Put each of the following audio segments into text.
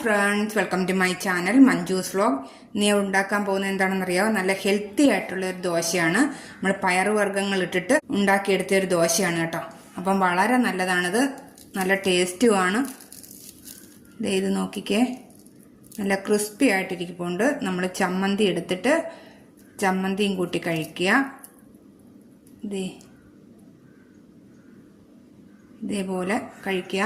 Friends, welcome to my channel Manju's vlog. ഇനി ഉണ്ടാക്കാൻ പോകുന്നത് എന്താണെന്നറിയാമോ? നല്ല ഹെൽത്തി ആയിട്ടുള്ള ഒരു ദോശയാണ്. നമ്മൾ പയറുവർഗ്ഗങ്ങൾ ഇട്ടിട്ട് ഉണ്ടാക്കിയെടുത്ത ഒരു ദോശയാണ് കേട്ടോ. അപ്പം വളരെ നല്ലതാണിത്, നല്ല ടേസ്റ്റുമാണ്. ഇത് നോക്കിക്കേ, നല്ല ക്രിസ്പി ആയിട്ടിരിക്കുന്നുണ്ട്. നമ്മൾ ചമ്മന്തി എടുത്തിട്ട് ചമ്മന്തിയും കൂട്ടി കഴിക്കുക. ഇതേപോലെ കഴിക്കുക.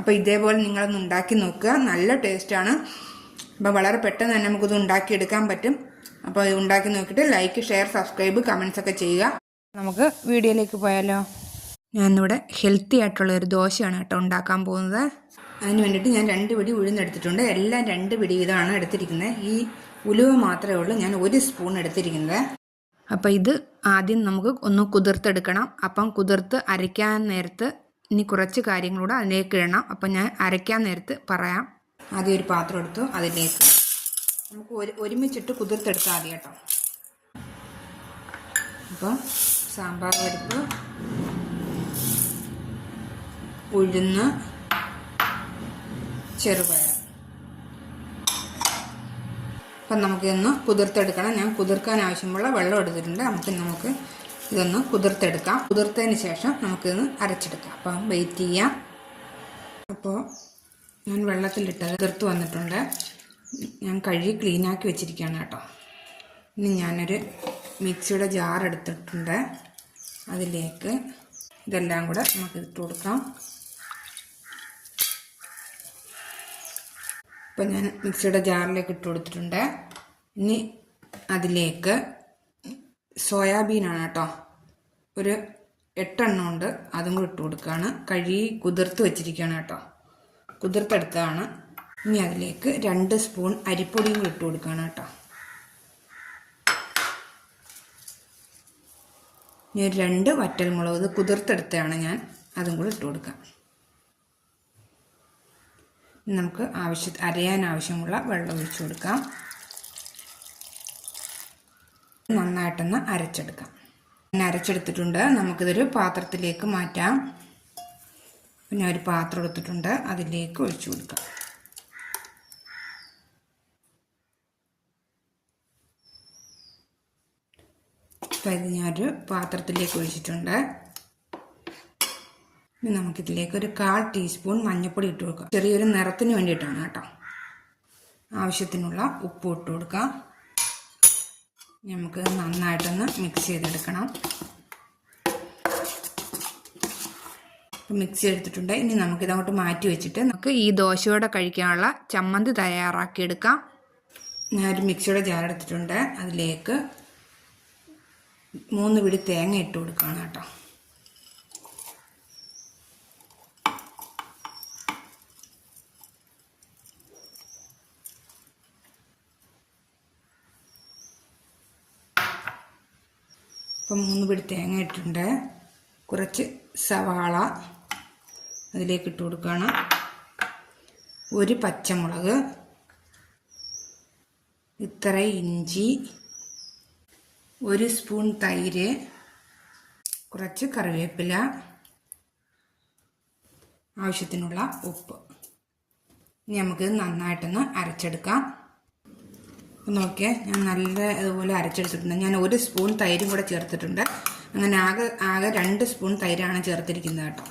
അപ്പോൾ ഇതേപോലെ നിങ്ങളൊന്ന് ഉണ്ടാക്കി നോക്കുക, നല്ല ടേസ്റ്റാണ്. അപ്പോൾ വളരെ പെട്ടെന്ന് തന്നെ നമുക്കിത് ഉണ്ടാക്കിയെടുക്കാൻ പറ്റും. അപ്പോൾ ഇത് ഉണ്ടാക്കി നോക്കിയിട്ട് ലൈക്ക്, ഷെയർ, സബ്സ്ക്രൈബ്, കമൻസ് ഒക്കെ ചെയ്യുക. നമുക്ക് വീഡിയോയിലേക്ക് പോയാലോ? ഞാനിവിടെ ഹെൽത്തി ആയിട്ടുള്ള ഒരു ദോശയാണ് കേട്ടോ ഉണ്ടാക്കാൻ പോകുന്നത്. അതിന് വേണ്ടിയിട്ട് ഞാൻ 2 പിടി ഉഴുന്നെടുത്തിട്ടുണ്ട്. എല്ലാം 2 പിടി വീതമാണ് എടുത്തിരിക്കുന്നത്. ഈ ഉലുവ മാത്രമേ ഉള്ളൂ ഞാൻ 1 സ്പൂൺ എടുത്തിരിക്കുന്നത്. അപ്പോൾ ഇത് ആദ്യം നമുക്ക് ഒന്ന് കുതിർത്തെടുക്കണം. അപ്പം കുതിർത്ത് അരയ്ക്കാൻ നേരത്ത് ഇനി കുറച്ച് കാര്യങ്ങളൂടെ അതിലേക്ക് ഇടണം. അപ്പം ഞാൻ അരയ്ക്കാൻ നേരത്ത് പറയാം. ആദ്യം ഒരു പാത്രം എടുത്തു, അതിലേക്ക് നമുക്ക് ഒരുമിച്ചിട്ട് കുതിർത്തെടുത്താൽ മതി കേട്ടോ. അപ്പോൾ സാമ്പാർ പരിപ്പ്, ഉഴുന്ന്, ചെറുപയർ. അപ്പം നമുക്കിതൊന്ന് കുതിർത്തെടുക്കണം. ഞാൻ കുതിർക്കാൻ ആവശ്യമുള്ള വെള്ളം എടുത്തിട്ടുണ്ട്. നമുക്ക് ഇതൊന്ന് കുതിർത്തെടുക്കാം. കുതിർത്തതിന് ശേഷം നമുക്കിതൊന്ന് അരച്ചെടുക്കാം. അപ്പം വെയിറ്റ് ചെയ്യാം. അപ്പോൾ ഞാൻ വെള്ളത്തിലിട്ടത് കുതിർത്ത് വന്നിട്ടുണ്ട്. ഞാൻ കഴുകി ക്ലീനാക്കി വെച്ചിരിക്കുകയാണ് കേട്ടോ. ഇനി ഞാനൊരു മിക്സിയുടെ ജാർ എടുത്തിട്ടുണ്ട്. അതിലേക്ക് ഇതെല്ലാം കൂടെ നമുക്ക് ഇട്ട് കൊടുക്കാം. അപ്പം ഞാൻ മിക്സിയുടെ ജാറിലേക്ക് ഇട്ട് കൊടുത്തിട്ടുണ്ട്. ഇനി അതിലേക്ക് സോയാബീനാണ് കേട്ടോ, ഒരു 8 എണ്ണം ഉണ്ട്. അതും കൂടി ഇട്ട് കൊടുക്കുകയാണ്. കഴുകി കുതിർത്ത് വെച്ചിരിക്കുകയാണ് കേട്ടോ, കുതിർത്തെടുത്തതാണ്. ഇനി അതിലേക്ക് 2 സ്പൂൺ അരിപ്പൊടിയും കൂടി ഇട്ട് കൊടുക്കുകയാണ് കേട്ടോ. ഇനി 2 വറ്റൽമുളക്, ഇത് കുതിർത്തെടുത്തതാണ് ഞാൻ, അതും കൂടി ഇട്ട് കൊടുക്കാം. നമുക്ക് അരയാൻ ആവശ്യമുള്ള വെള്ളം ഒഴിച്ചു കൊടുക്കാം. നന്നായിട്ടൊന്ന് അരച്ചെടുക്കാം. ഞാൻ അരച്ചെടുത്തിട്ടുണ്ട്. നമുക്കിതൊരു പാത്രത്തിലേക്ക് മാറ്റാം. പിന്നെ ഒരു പാത്രം എടുത്തിട്ടുണ്ട്, അതിലേക്ക് ഒഴിച്ചു കൊടുക്കാം. അപ്പം ഇത് ഞാനൊരു പാത്രത്തിലേക്ക് ഒഴിച്ചിട്ടുണ്ട്. ഇനി നമുക്കിതിലേക്ക് ഒരു 1/4 ടീസ്പൂൺ മഞ്ഞൾപ്പൊടി ഇട്ട് കൊടുക്കാം. ചെറിയൊരു നിറത്തിന് വേണ്ടിയിട്ടാണ് കേട്ടോ. ആവശ്യത്തിനുള്ള ഉപ്പ് ഇട്ട് കൊടുക്കാം. നമുക്ക് നന്നായിട്ടൊന്ന് മിക്സ് ചെയ്തെടുക്കണം. മിക്സ് ചെയ്തെടുത്തിട്ടുണ്ട്. ഇനി നമുക്കിതങ്ങോട്ട് മാറ്റി വെച്ചിട്ട് നമുക്ക് ഈ ദോശയോടെ കഴിക്കാനുള്ള ചമ്മന്തി തയ്യാറാക്കിയെടുക്കാം. ഞാനൊരു മിക്സിയുടെ ജാർ എടുത്തിട്ടുണ്ട്. അതിലേക്ക് 3 പിടി തേങ്ങ ഇട്ട് കൊടുക്കുകയാണ് കേട്ടോ. അപ്പം 3 പിടി തേങ്ങ ഇട്ടിട്ടുണ്ട്. കുറച്ച് സവാള അതിലേക്ക് ഇട്ട് കൊടുക്കുകയാണ്. 1 പച്ചമുളക്, ഇത്ര ഇഞ്ചി, 1 സ്പൂൺ തൈര്, കുറച്ച് കറിവേപ്പില, ആവശ്യത്തിനുള്ള ഉപ്പ്. ഇനി നമുക്കിത് നന്നായിട്ടൊന്ന് അരച്ചെടുക്കാം. നോക്കിയേ, ഞാൻ നല്ല ഇതുപോലെ അരച്ചെടുത്തിട്ടുണ്ട്. ഞാൻ 1 സ്പൂൺ തൈരും കൂടെ ചേർത്തിട്ടുണ്ട്. അങ്ങനെ ആകെ 2 സ്പൂൺ തൈരാണ് ചേർത്തിരിക്കുന്നത് കേട്ടോ.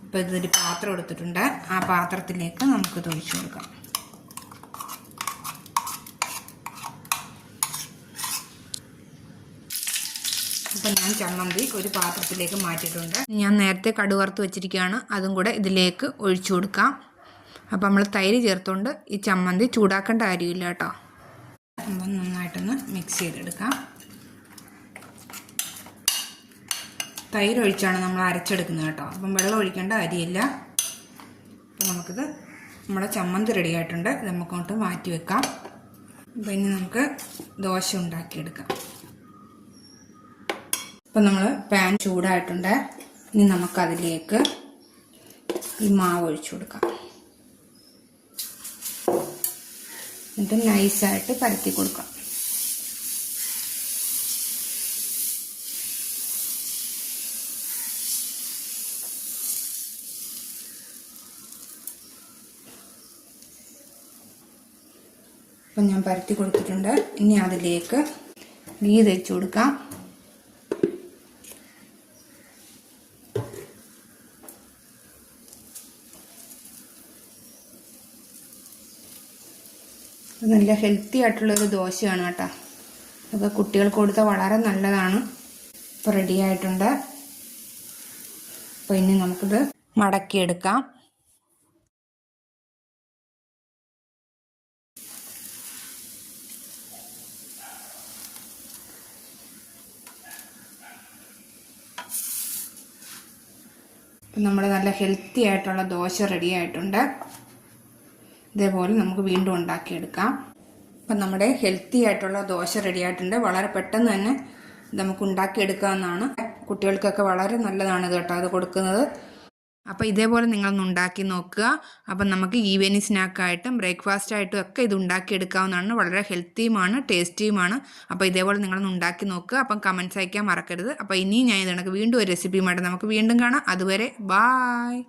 അപ്പോൾ ഇതൊരു പാത്രം എടുത്തിട്ടുണ്ട്. ആ പാത്രത്തിലേക്ക് നമുക്കിത് ഒഴിച്ചു കൊടുക്കാം. അപ്പം ഞാൻ ചമ്മന്തി ഒരു പാത്രത്തിലേക്ക് മാറ്റിയിട്ടുണ്ട്. ഞാൻ നേരത്തെ കടുക് വറുത്ത് വെച്ചിരിക്കുകയാണ്, അതും കൂടെ ഇതിലേക്ക് ഒഴിച്ചു കൊടുക്കാം. അപ്പം നമ്മൾ തൈര് ചേർത്തുകൊണ്ട് ഈ ചമ്മന്തി ചൂടാക്കേണ്ട കാര്യമില്ല കേട്ടോ. അപ്പം നന്നായിട്ടൊന്ന് മിക്സ് ചെയ്തെടുക്കാം. തൈര് ഒഴിച്ചാണ് നമ്മൾ അരച്ചെടുക്കുന്നത് കേട്ടോ. അപ്പം വെള്ളം ഒഴിക്കേണ്ട കാര്യമില്ല. അപ്പം നമുക്കിത് നമ്മുടെ ചമ്മന്തി റെഡി ആയിട്ടുണ്ട്. ഇത് നമുക്കങ്ങോട്ട് മാറ്റി വെക്കാം. അപ്പം ഇനി നമുക്ക് ദോശ ഉണ്ടാക്കിയെടുക്കാം. അപ്പം നമ്മൾ പാൻ ചൂടായിട്ടുണ്ട്. ഇനി നമുക്കതിലേക്ക് ഈ മാവ് ഒഴിച്ചു കൊടുക്കാം. എന്നിട്ട് നൈസായിട്ട് പരത്തി കൊടുക്കാം. അപ്പം ഞാൻ പരത്തി കൊടുത്തിട്ടുണ്ട്. ഇനി അതിലേക്ക് ഗീ തേച്ച് കൊടുക്കാം. നല്ല ഹെൽത്തി ആയിട്ടുള്ളൊരു ദോശയാണ് കേട്ടോ. അത് കുട്ടികൾക്ക് കൊടുത്താൽ വളരെ നല്ലതാണ്. ഇപ്പോൾ റെഡി ആയിട്ടുണ്ട്. അപ്പോൾ ഇനി നമുക്കിത് മടക്കിയെടുക്കാം. അപ്പം നമ്മുടെ നല്ല ഹെൽത്തി ആയിട്ടുള്ള ദോശ റെഡി ആയിട്ടുണ്ട്. ഇതേപോലെ നമുക്ക് വീണ്ടും ഉണ്ടാക്കിയെടുക്കാം. അപ്പം നമ്മുടെ ഹെൽത്തി ആയിട്ടുള്ള ദോശ റെഡി ആയിട്ടുണ്ട്. വളരെ പെട്ടെന്ന് തന്നെ നമുക്ക് ഉണ്ടാക്കിയെടുക്കാവുന്നതാണ്. കുട്ടികൾക്കൊക്കെ വളരെ നല്ലതാണ് ഇത് കേട്ടോ, അത് കൊടുക്കുന്നത്. അപ്പോൾ ഇതേപോലെ നിങ്ങളൊന്ന് ഉണ്ടാക്കി നോക്കുക. അപ്പം നമുക്ക് ഈവനിങ് സ്നാക്കായിട്ടും ബ്രേക്ക്ഫാസ്റ്റായിട്ടും ഒക്കെ ഇത് ഉണ്ടാക്കിയെടുക്കാവുന്നതാണ്. വളരെ ഹെൽത്തിയുമാണ്, ടേസ്റ്റിയുമാണ്. അപ്പോൾ ഇതേപോലെ നിങ്ങളൊന്ന് ഉണ്ടാക്കി നോക്കുക. അപ്പം കമൻറ്റ്സ് അയക്കാൻ മറക്കരുത്. അപ്പോൾ ഇനി ഞാൻ ഇത് കണക്ക് വീണ്ടും ഒരു റെസിപ്പിയുമായിട്ട് നമുക്ക് വീണ്ടും കാണാം. അതുവരെ ബായ്.